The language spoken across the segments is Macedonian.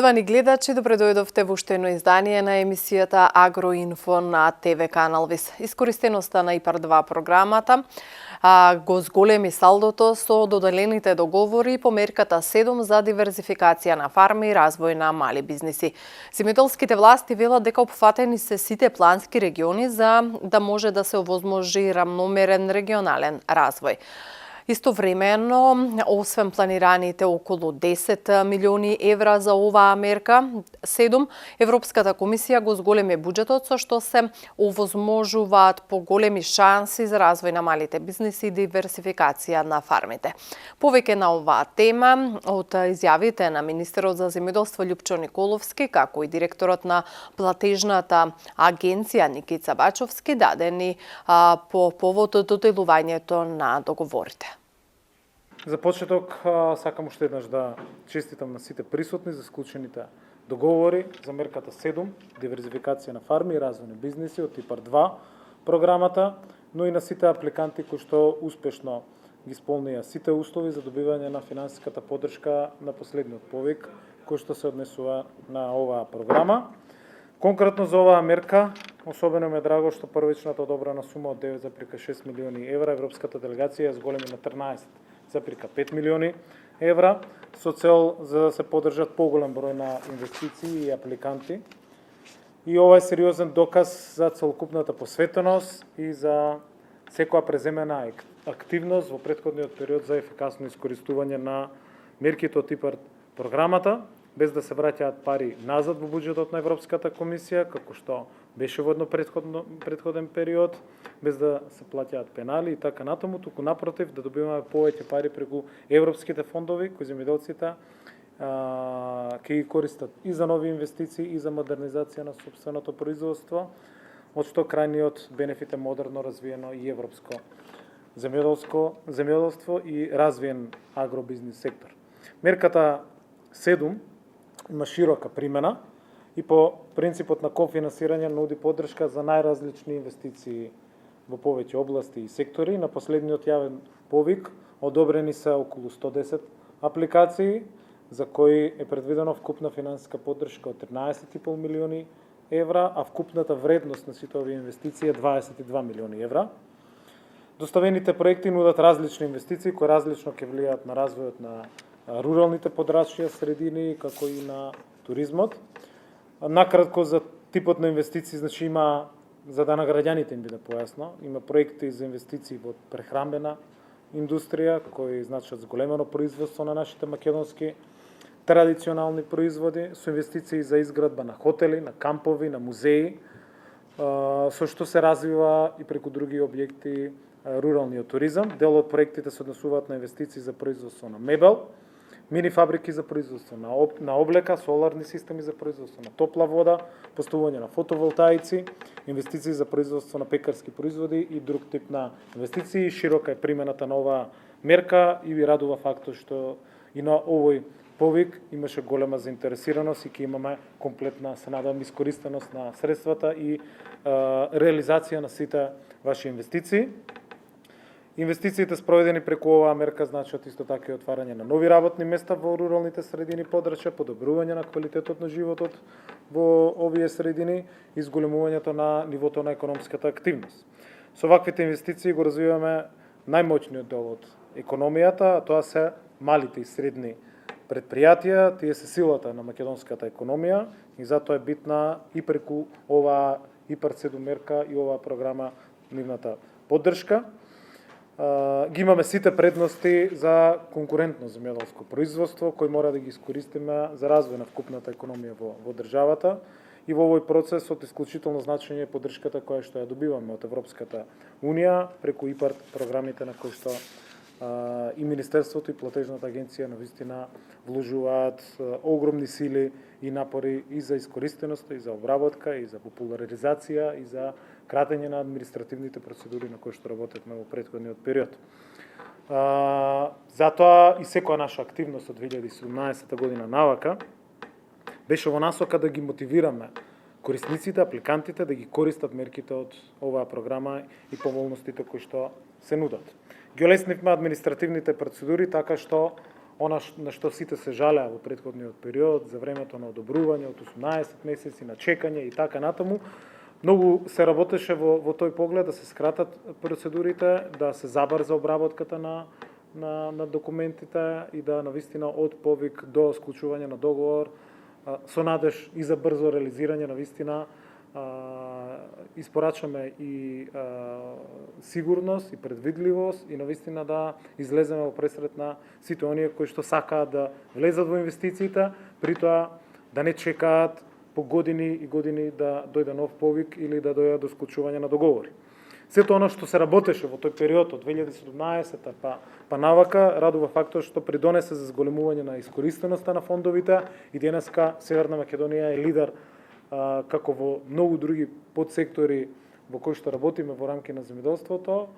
Поштовани гледачи, добре дојдовте во уште едно издание на емисијата Агроинфо на ТВ Канал Вис. Искористеноста на ИПАР 2 програмата го зголеми салдото со доделените договори по мерката 7 за диверзификација на фарми и развој на мали бизниси. Земјоделските власти велат дека опфатени се сите плански региони за да може да се овозможи рамномерен регионален развој. Истовремено, освен планираните околу 10 милиони евра за оваа мерка 7, Европската комисија го зголеми буџетот со што се овозможуваат поголеми шанси за развој на малите бизниси и диверсификација на фармите. Повеќе на оваа тема од изјавите на министерот за земјоделство Љупчо Николовски, како и директорот на платежната агенција Никица Бачовски, дадени по повод доделувањето на договорите. За почеток сакам уште еднаш да честитам на сите присутни за склучените договори за мерката 7, диверзификација на фарми и развој на бизниси од ИПАР 2 програмата, но и на сите апликанти кои што успешно ги исполнија сите услови за добивање на финансиската поддршка на последниот повик кој што се однесува на оваа програма. Конкретно за оваа мерка, особено ме драго што првичната одобрена сума од 9,6 милиони евра Европската делегација ја зголеми на 13,5 милиони евра со цел за да се поддржат поголем број на инвестиции и апликанти. И ова е сериозен доказ за целокупната посветеност и за секоја преземена активност во претходниот период за ефикасно искористување на мерките од ИПАР програмата, без да се враќаат пари назад во буџетот на Европската комисија, како што беше во едно претходен период, без да се плаќаат пенали и така натаму, туку напротив да добиваме повеќе пари преку европските фондови кои земјоделците ќе ги користат и за нови инвестиции и за модернизација на сопственото производство, од што крајниот бенефит е модерно развиено и европско земјоделство и развиен агробизнис сектор. Мерката 7 има широка примена и по принципот на кофинансирање нуди поддршка за најразлични инвестиции во повеќе области и сектори. На последниот јавен повик одобрени се околу 110 апликации за кои е предвидено вкупна финансиска поддршка од 13,5 милиони евра, а вкупната вредност на сите овие инвестиции е 22 милиони евра. Доставените проекти нудат различни инвестиции кои различно ќе влијаат на развојот на руралните подрачја средини, како и на туризмот. Накратко за типот на инвестиции, значи има, за да на граѓаните им биде појасно, има проекти за инвестиции во прехранбена индустрија, кои значат зголемено производство на нашите македонски традиционални производи, со инвестиции за изградба на хотели, на кампови, на музеи, со што се развива и преку други објекти руралниот туризам. Дел од проектите се однесуваат на инвестиции за производство на мебел, мини фабрики за производство на облека, соларни системи за производство на топла вода, поставување на фотоволтаици, инвестиции за производство на пекарски производи и друг тип на инвестиции. Широка е примената на оваа мерка и ви радува фактот што и на овој повик имаше голема заинтересираност и ќе имаме комплетна, се надам, искористеност на средствата и реализација на сите ваши инвестиции. Инвестициите спроведени преку оваа мерка значат исто така и отварање на нови работни места во руралните средини подрачја, подобрување на квалитетот на животот во овие средини и зголемувањето на нивото на економската активност. Со ваквите инвестиции го развиваме најмоćниот дел од економијата, а тоа се малите и средни предпријатија, тие се силата на македонската економија и затоа е битна и преку оваа ИПАР 7 мерка и оваа програма нивната поддршка. Ги имаме сите предности за конкурентно земјоделско производство кои мора да ги искористиме за развој на вкупната економија во државата и во овој процес од исклучително значење е поддршката која што ја добиваме од Европската унија преку ИПАР програмите на кои што и Министерството и Платежната агенција навистина вложуваат огромни сили и напори и за искористеноста, и за обработка, и за популаризација, и за кратење на административните процедури на кои што работевме во претходниот период. Затоа и секоја наша активност од 2017 година навака беше во насока да ги мотивираме корисниците, апликантите да ги користат мерките од оваа програма и поволностите кои што се нудат. Ги олеснивме административните процедури така што она на што сите се жалеа во претходниот период за времето на одобрување од 18 месеци на чекање и така натаму, многу се работеше во тој поглед да се скратат процедурите, да се забрза обработката на документите и да навистина од повик до склучување на договор со надеж и за брзо реализирање навистина испорачаме и сигурност и предвидливост и навистина да излеземе во пресрет на сите оние кои што сакаат да влезат во инвестициите, при тоа да не чекаат по години и години да дојде нов повик или да дојдат до склучување на договори. Сето оно што се работеше во тој период од 2017 па навака радува фактот што придонесе за зголемување на искористеноста на фондовите и денеска Северна Македонија е лидер како во многу други подсектори во кои што работиме во рамки на земјоделството,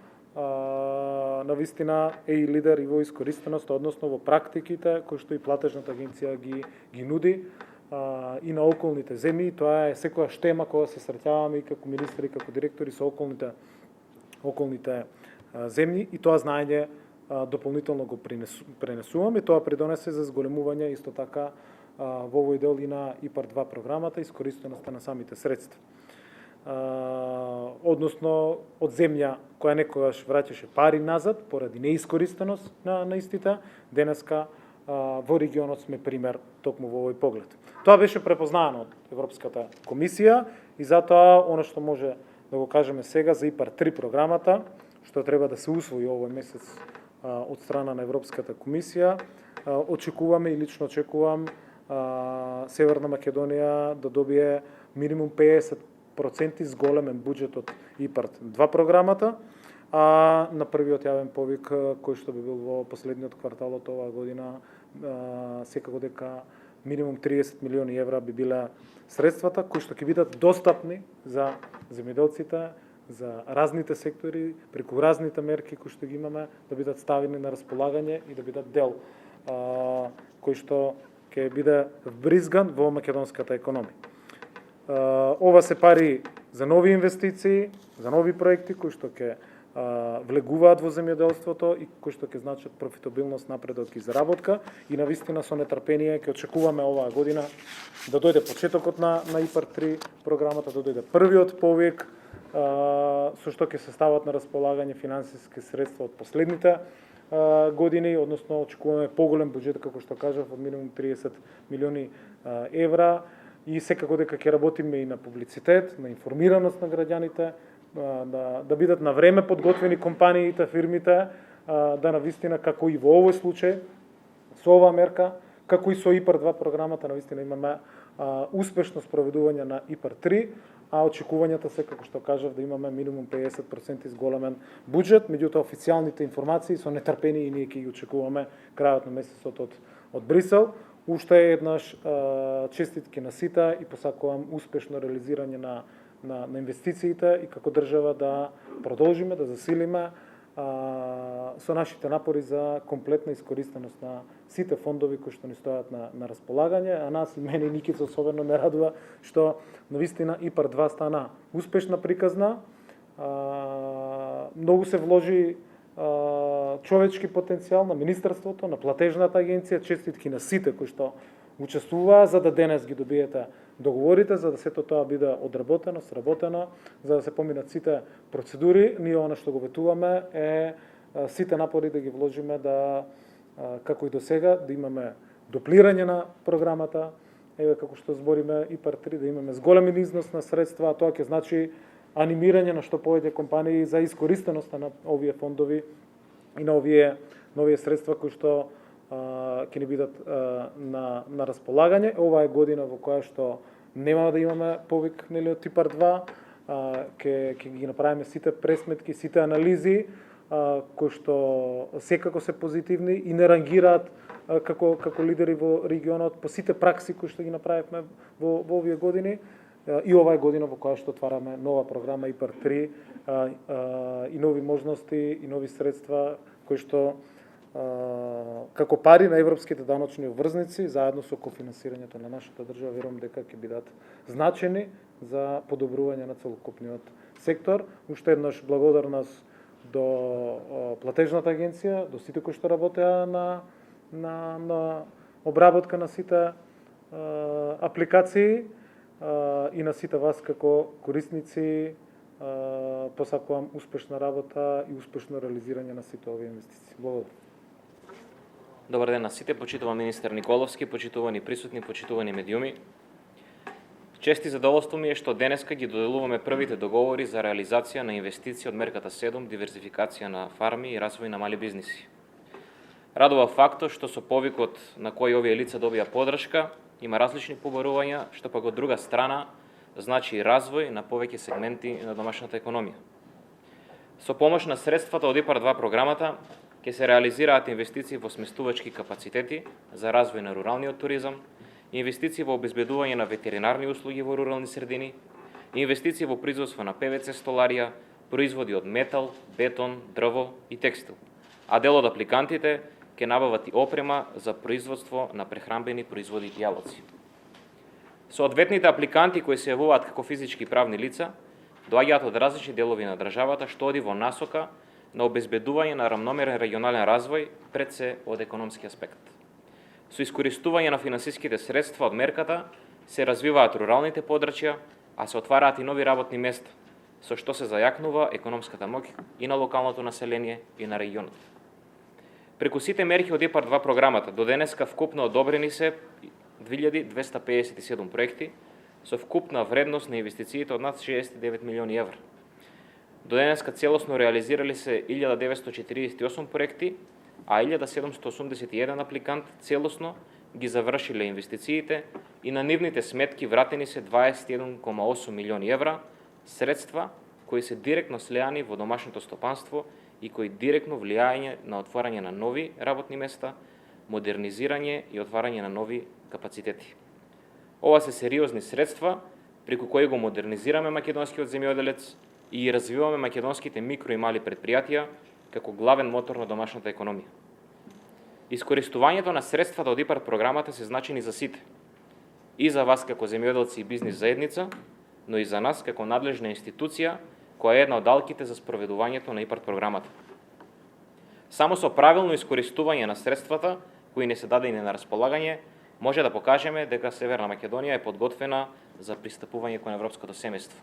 навистина е и лидер и во искористеност, односно во практиките кои што и платежната агенција ги нуди и на околните земји. Тоа е секоја тема кога се среќаваме и како министри, и како директори со околните земји и тоа знаење дополнително го пренесуваме. Тоа придонесе за зголемување исто така во овој дел и на ИПАР 2 програмата, искористеноста на самите средства. Односно, од земја која некогаш враќаше пари назад поради неискористеност на истите, денеска во регионот сме пример токму во овој поглед. Тоа беше препознаено од Европската комисија и затоа оно што може да го кажеме сега за ИПАР 3 програмата, што треба да се усвои овој месец од страна на Европската комисија, очекуваме и лично очекувам Северна Македонија да добие минимум 50% зголемен буџет од ИПАР 2 програмата, а на првиот јавен повик кој што би бил во последниот квартал од оваа година, секако дека минимум 30 милиони евра би биле средствата кои што ќе бидат достапни за земјоделците, за разните сектори, преку разните мерки кои што ги имаме, да бидат ставени на располагање и да бидат дел кој што ќе биде вбризган во македонската економија. Ова се пари за нови инвестиции, за нови проекти кои што ќе влегуваат во земјоделството и кои што ќе значат профитабилност, напредок и заработка и навистина со нетрпение ќе очекуваме оваа година да дојде почетокот на ИПАР 3 програмата, да дојде првиот повик со што ќе се стават на располагање финансиски средства од последните години, односно очекуваме поголем буџет, како што кажав, од минимум 30 милиони евра и секако дека ќе работиме и на публицитет, на информираност на граѓаните, да бидат на време подготвени компаниите, фирмите, да навистина како и во овој случај со оваа мерка, како и со ИПАР 2 програмата, навистина имаме успешно спроведување на ИПАР 3, а очекувањата се, како што кажав, да имаме минимум 50% зголемен буџет, меѓутоа официјалните информации со нетрпение и ние ќе ги очекуваме крајот на месецот од Брисел. Уште еднаш честитки на сите и посакувам успешно реализирање на инвестициите и како држава да продолжиме, да засилиме со нашите напори за комплетна искористеност на сите фондови кои што ни стојат на располагање, а нас и мене и Никица особено ме радува што навистина ИПАР 2 стана успешна приказна. Многу се вложи човечки потенцијал на Министерството, на Платежната агенција, честитки на сите кои што учествуваа за да денес ги добиете договорите, за да сето тоа биде одработено, сработено, за да се поминат сите процедури. Ние она што го ветуваме е сите напори да ги вложиме да, како и до сега, да имаме дуплирање на програмата, еве како што збориме ИПАР 3, да имаме зголемен износ на средства, а тоа ќе значи анимирање на што повеќе компании за искористеноста на овие фондови и на овие средства кои што ќе ни бидат на располагање. Ова е година во која што нема да имаме повик од ИПАР 2, ќе ги направиме сите пресметки, сите анализи кои што секако се позитивни и не рангираат како лидери во регионот по сите пракси кои што ги направивме во овие години и оваа година во која што отвараме нова програма ИПАР 3 и нови можности и нови средства кои што како пари на европските даночни обврзници заедно со кофинансирањето на нашата држава верувам дека ќе бидат значени за подобрување на целокупниот сектор. Уште еднаш благодарност до платежната агенција, до сите кои што работеа на обработка на сите апликации и на сите вас како корисници. Посакувам успешна работа и успешно реализирање на сите овие инвестиции. Благодарам. Добар ден на сите, почитуван министер Николовски, почитувани присутни, почитувани медиуми. Чест и задоволство ми е што денеска ги доделуваме првите договори за реализација на инвестиции од мерката 7, диверзификација на фарми и развој на мали бизниси. Радува фактот што со повикот на кој овие лица добија поддршка, има различни побарувања, што пак од друга страна значи и развој на повеќе сегменти на домашната економија. Со помош на средствата од ИПАР 2 програмата, ќе се реализираат инвестиции во сместувачки капацитети за развој на руралниот туризам, инвестиции во обезбедување на ветеринарни услуги во рурални средини, инвестиции во производство на ПВЦ столарија, производи од метал, бетон, дрво и текстил, а дел од апликантите ќе набават и опрема за производство на прехранбени производи и јалоци. Соодветните апликанти кои се јавуваат како физички и правни лица доаѓаат од различни делови на државата, што оди во насока на обезбедување на рамномерен регионален развој пред се од економски аспект. Со искористување на финансиските средства од мерката се развиваат руралните подрачја, а се отвараат и нови работни места, со што се зајакнува економската моќ и на локалното население и на регионот. Преку сите мерки од ИПАР 2 програмата до денеска вкупно одобрени се 2257 проекти со вкупна вредност на инвестициите од над 69 милиони евра. До денеска целосно реализирали се 1948 проекти, а 1781 апликант целосно ги завршиле инвестициите и на нивните сметки вратени се 21,8 милиони евра, средства кои се директно слеани во домашното стопанство и кои директно влијање на отворање на нови работни места, модернизирање и отварање на нови капацитети. Ова се сериозни средства преку кои го модернизираме македонскиот земјоделец и развиваме македонските микро и мали предпријатија како главен мотор на домашната економија. Искористувањето на средствата од ИПАР програмата се значени за сите. И за вас како земјоделци и бизнис заедница, но и за нас како надлежна институција која е една од алките за спроведувањето на ИПАР програмата. Само со правилно искористување на средствата кои не се дадени на располагање, може да покажеме дека Северна Македонија е подготвена за пристапување кон европското семејство.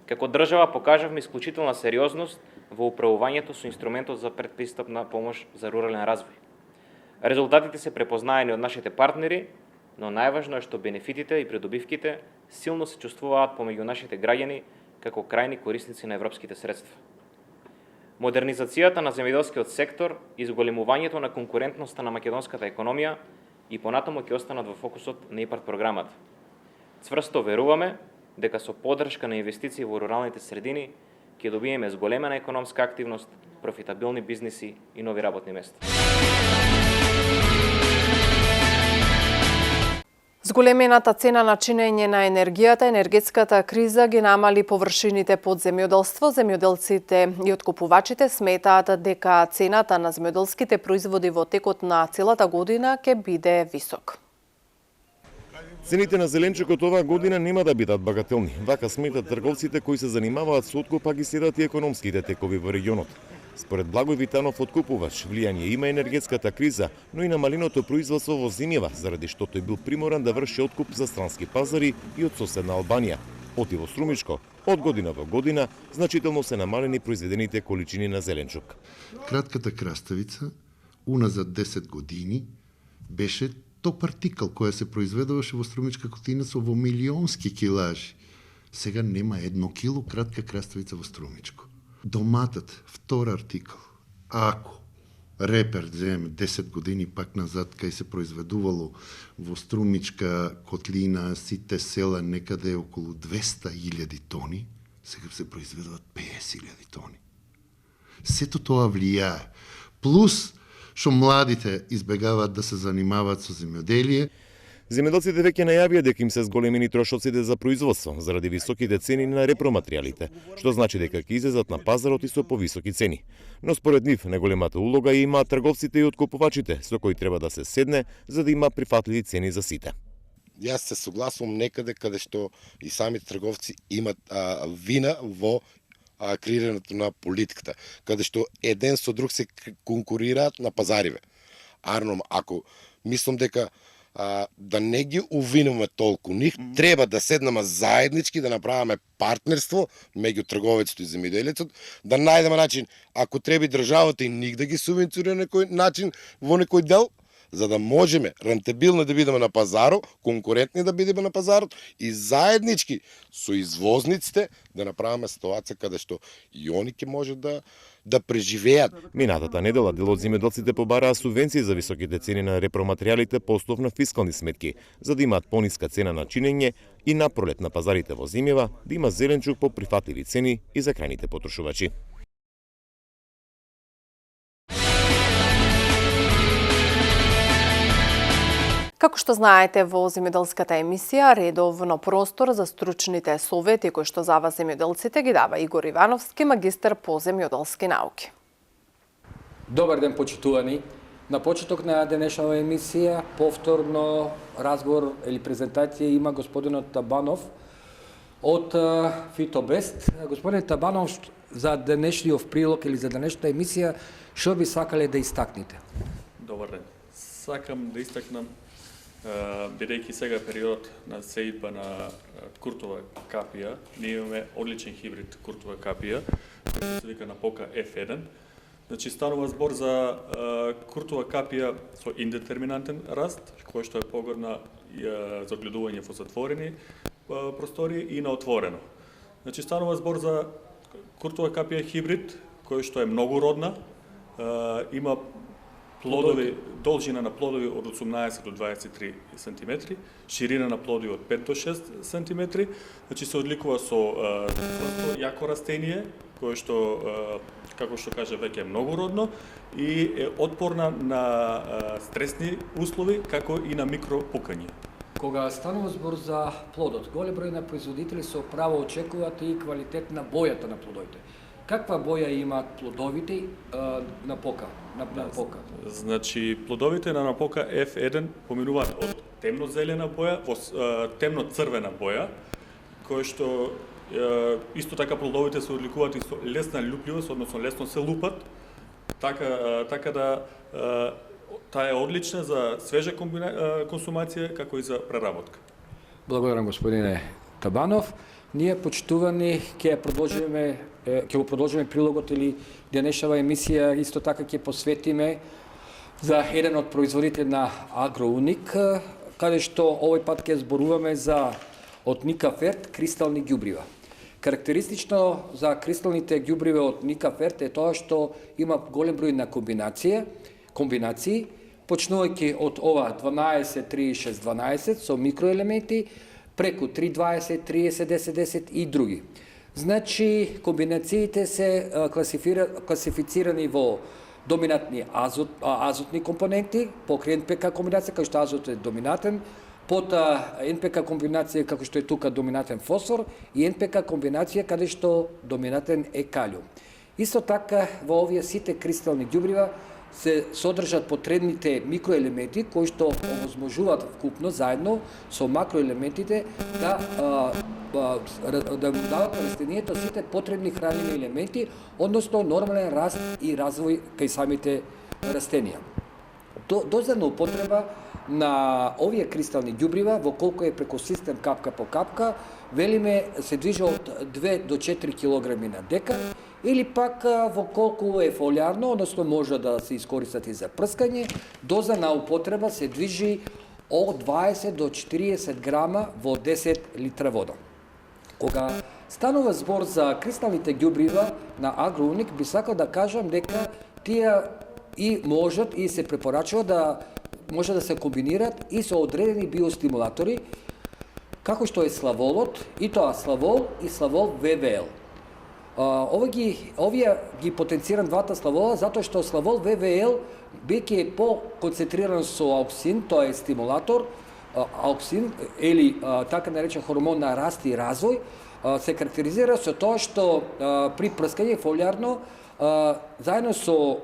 Како држава покажавме исклучителна сериозност во управувањето со инструментот за предпристапна помош за рурален развој. Резултатите се препознаени од нашите партнери, но најважно е што бенефитите и придобивките силно се чувствуваат помеѓу нашите граѓани како крајни корисници на европските средства. Модернизацијата на земјоделскиот сектор и зголемувањето на конкурентноста на македонската економија и понатаму ќе останат во фокусот на ИПАР програмата. Цврсто веруваме дека со поддршка на инвестиции во руралните средини ќе добиеме зголемена економска активност, профитабилни бизниси и нови работни места. Зголемената цена на чинење на енергијата, енергетската криза ги намали површините под земјоделство. Земјоделците и откупувачите сметаат дека цената на земјоделските производи во текот на целата година ќе биде висок. Цените на зеленчукот оваа година нема да бидат багателни. Вака сметат трговците кои се занимаваат со откуп, па ги следат и економските текови во регионот. Според Благој Витанов, откупувач, влијание има енергетската криза, но и намаленото производство во земјава, заради што тој бил приморан да врши откуп за странски пазари и од соседна Албанија. Оти во Струмичко, од година во година, значително се намалени произведените количини на зеленчук. Кратката краставица, уназад 10 години, беше топ артикал која се произведуваше во Струмичка Котина со во милионски килажи. Сега нема 1 кило кратка краставица во Струмичко. Доматът, втор артикал. Ако репер земе 10 години пак назад, кај се произведувало во Струмичка котлина, сите села некаде околу 200.000 тони, сега се произведуваат 50.000 тони. Сето тоа влијае. Плюс, што младите избегаваат да се занимаваат со земјоделие. Земјоделците веќе најавија дека им се зголемени трошоците за производство заради високите цени на репроматеријалите, што значи дека ќе излезат на пазарот и со повисоки цени. Но според нив најголемата улога ја имаат трговците и откупувачите, со кои треба да се седне за да има прифатливи цени за сите. Јас се согласувам некаде каде што и самите трговци имат вина во креирањето на политиката, каде што еден со друг се конкурираат на пазариве. Арно, ако мислам дека да не ги увинуваме толку нив, треба да седнеме заеднички, да направиме партнерство меѓу трговецот и земјоделецот, да најдеме начин, ако треба државата и ниг да ги субвенционира на некој начин во некој дел, за да можеме рентабилно да бидеме на пазарот, конкурентни да бидеме на пазарот и заеднички со извозниците да направиме ситуација каде што и они ќе можат да преживеат. Минатата недела дел од земјоделците побараа субвенции за високите цени на репроматеријалите по основ на фискални сметки, за да имаат пониска цена на чинење и на пролет на пазарите во зимјава да има зеленчук по прифатливи цени и за крајните потрошувачи. Како што знаете, во земјоделската емисија редовно простор за стручните совети кои што за вас земјоделците ги дава Игор Ивановски, магистар по земјоделски науки. Добар ден, почитувани. На почеток на денешната емисија повторно разговор или презентација има господинот Табанов од Фитобест. Господин Табанов, за денешниот прилог или за денешната емисија, што би сакале да истакнете? Добар ден. Сакам да истакнам, бидејќи сега период на сеидба на куртова капија, ние имаме одличен хибрид куртова капија, кој се вика Напока F1. Значи станува збор за куртова капија со индетерминантен раст, кој што е погодна за одгледување во затворени простори и на отворено. Значи станува збор за куртова капија хибрид, кој што е многу родна, има плодови, должина на плодови од 18 до 23 см, ширина на плодови од 5 до 6 см, значи се одликува со тврсто, јако растение, кое што, како што каже, веќе е многу родно и е отпорна на стресни услови, како и на микропукање. Кога станува збор за плодот, голем број на производители со право очекуваат и квалитет на бојата на плодовите. Каква боја имаат плодовите на Напока? Значи, плодовите на Напока F1 поминуваат од темно-зелена боја во темно-црвена боја, кој што исто така плодовите се одликуваат и со лесна љупливост, односно лесно се лупат, така да таа е одлична за свежа консумација, како и за преработка. Благодарам, господине Табанов. Ние, почитувани, ќе го продолжиме прилогот или денешната емисија, исто така ќе посветиме за еден од производите на Агроуник, каде што овој пат ќе зборуваме за од Никаферт кристални ѓубрива. Карактеристично за кристалните ѓубрива од Никаферт е тоа што има голем број на комбинации, почнувајќи од ова 12, 36, 12 со микроелементи, преку 3, 20, 30, 10, 10 и други. Значи, комбинациите се класифицирани во доминантни азотни компоненти, покрај НПК комбинација, кај што азот е доминатен, пота НПК комбинација, како што е тука доминатен фосфор, и НПК комбинација, каде што доминатен е калиум. Исто така, во овие сите кристални ѓубрива се содржат потребните микроелементи кои што овозможуваат вкупно заедно со макроелементите да дават на растението сите потребни хранливи елементи, односно нормален раст и развој кај самите растенија. Дозирна употреба на овие кристални ѓубрива, во колку е преку систем капка по капка, велиме се движи од 2 до 4 килограми на декар, или пак во колку е фолиарно, односно може да се искористат и за прскање, доза на употреба се движи од 20 до 40 грама во 10 литра вода. Кога станува збор за кристалните ѓубрива на Агроуник, би сакал да кажам дека тие и можат и се препорачува да може да се комбинират и со одредени биостимулатори, како што е славолот, и тоа славол и славол ВВЛ. Овие ги потенцирам двата славола, затоа што славол ВВЛ, беќе е по-концентриран со ауксин, тоа е стимулатор, ауксин, или така наречен хормон на раст и развој, се карактеризира со тоа што при прскање фолиарно, заедно со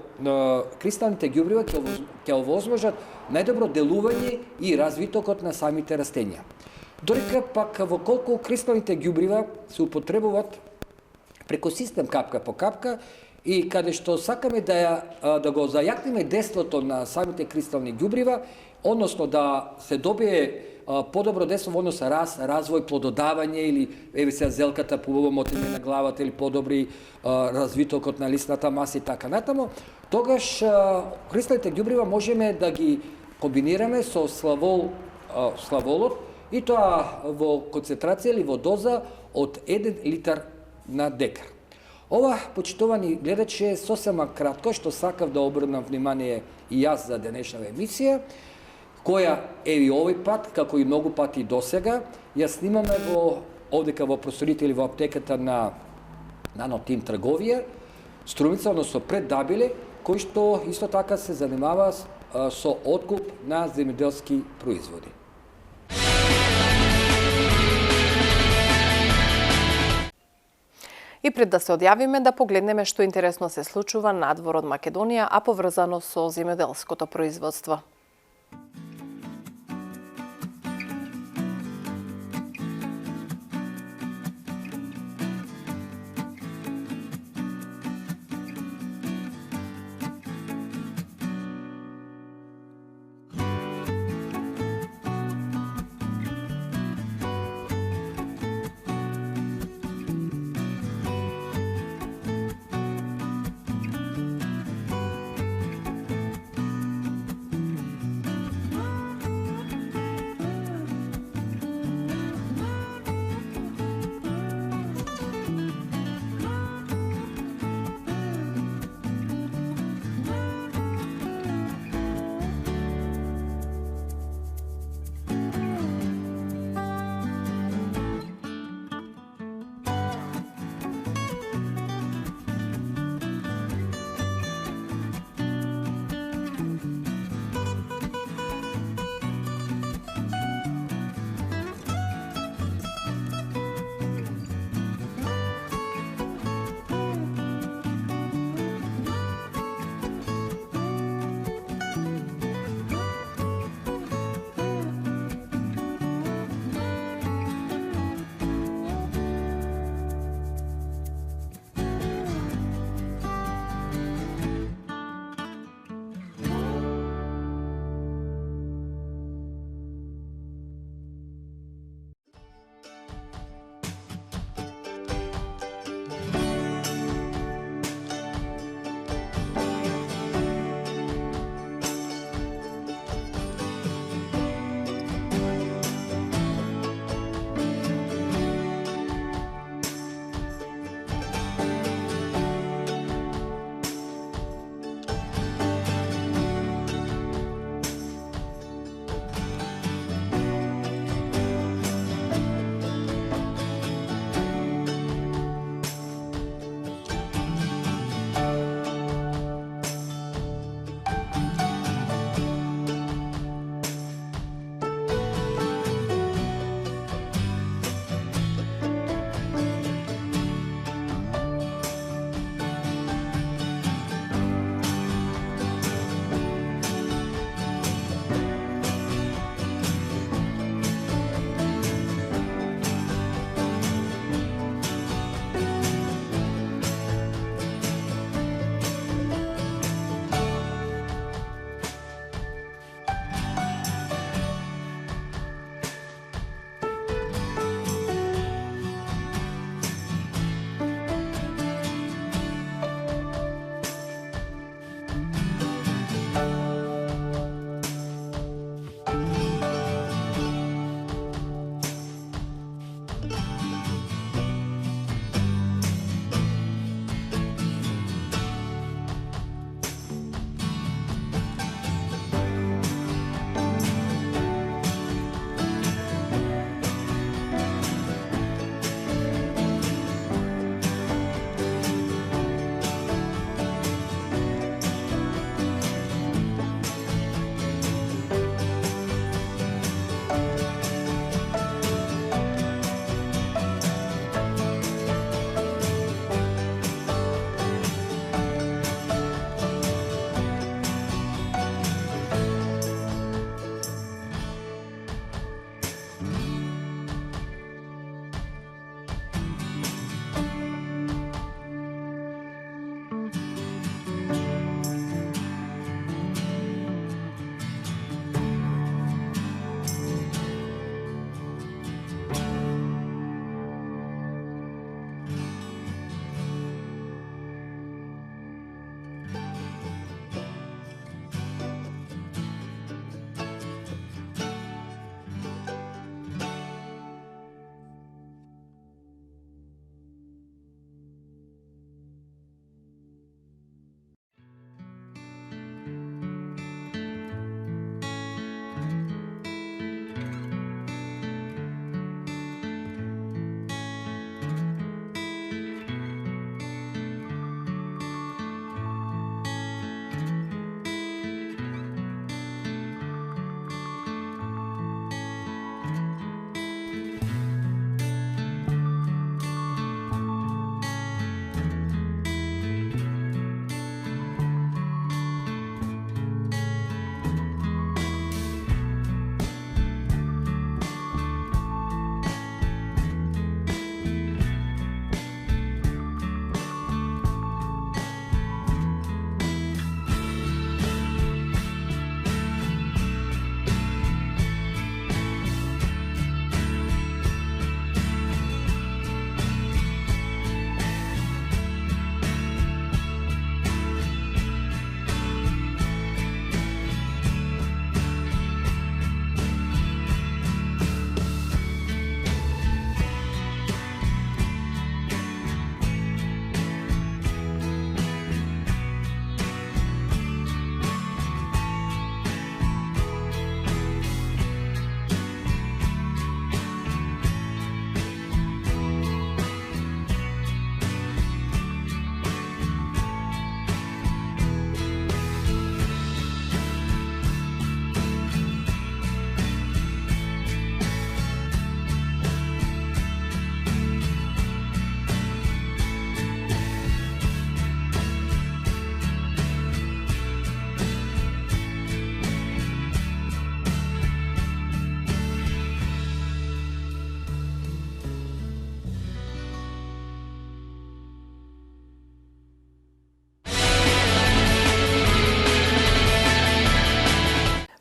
кристалните ѓубрива ќе овозможат најдобро делување и развитокот на самите растенија. Додека пак во колку кристалните ѓубрива се употребуваат преку систем капка по капка и каде што сакаме да го зајакнеме деслото на самите кристални ѓубрива, односно да се добие подобро десло во однос раст, развој, плододавање или еве сега зелката побаво мотење на главата или подобри развитокот на лисната маса и така натаму, тогаш кристалните ѓубрива можеме да ги комбинираме со славолот и тоа во концентрација или во доза од 1 литар на декар. Ова, почитувани гледачи, е сосема кратко што сакав да обрнам внимание и јас за денешната емисија, која и овој пат, како и многу пати досега, ја снимаме овдека во просторите или во аптеката на Нанотим трговија, Струмица, односно пред Дабиле, кој што исто така се занимава со откуп на земјоделски производи. И пред да се одјавиме, да погледнеме што интересно се случува надвор од Македонија, а поврзано со земјоделското производство.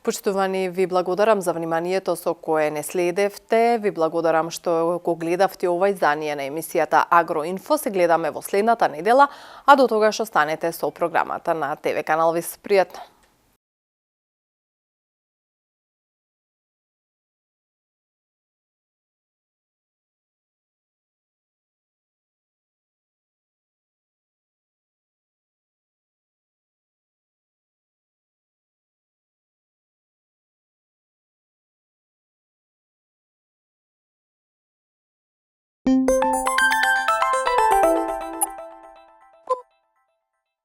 Почитувани, ви благодарам за вниманието со кое не следевте. Ви благодарам што го гледавте ова издание на емисијата Агроинфо. Се гледаме во следната недела, а до тогаш останете со програмата на ТВ Канал Вис. Пријатно!